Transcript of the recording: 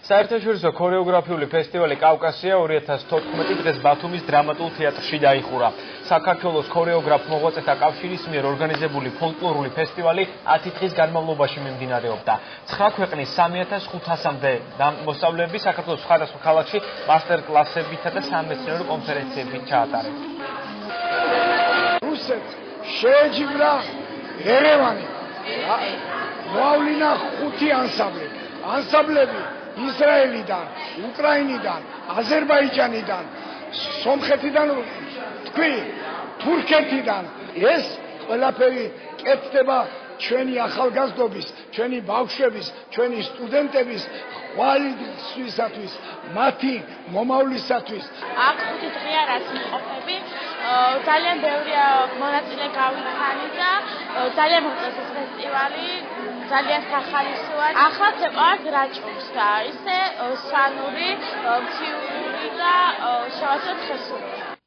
საერთაშორისო ქორეოგრაფიული ფესტივალი კავკასია 2014 დღეს ბათუმის დრამატულ თეატრში დაიხურა. საქართველოს ქორეოგრაფ მოღვაწეთა კავშირის მიერ ორგანიზებული ფოლკლორული ფესტივალი 10 დღის განმავლობაში მიმდინარეობდა. 9 ქვეყნის 3500-მდე მოსწავლეები საქართველოს სხვადასხვა ქალაქში მასტერკლასებითა და სამეცნიერო კონფერენციებით ჩაატარეს. რუსეთს შეეჯიბრა ერევანი. მოავლინა 5 ანსამბლები ისრაელიდან, უკრაინიდან, აზერბაიჯანიდან, სომხეთიდან, თურქეთიდან. ეს ყველაფერი კეთდება ჩვენი ახალგაზრდობის, ჩვენი ბავშვების, ჩვენი სტუდენტების ხვალისათვის, მათი მომავლისათვის. აქ 5 დღეა რაც იმყოფები, ძალიან ბევრია მონაწილე გავიქანი და ძალიან მოწონს ეს ფესტივალი. ძალიან სახალისოა. ახლა თეპარს რაჭობს და ისე სანური, მციური და შევასწავლოთ ხესური.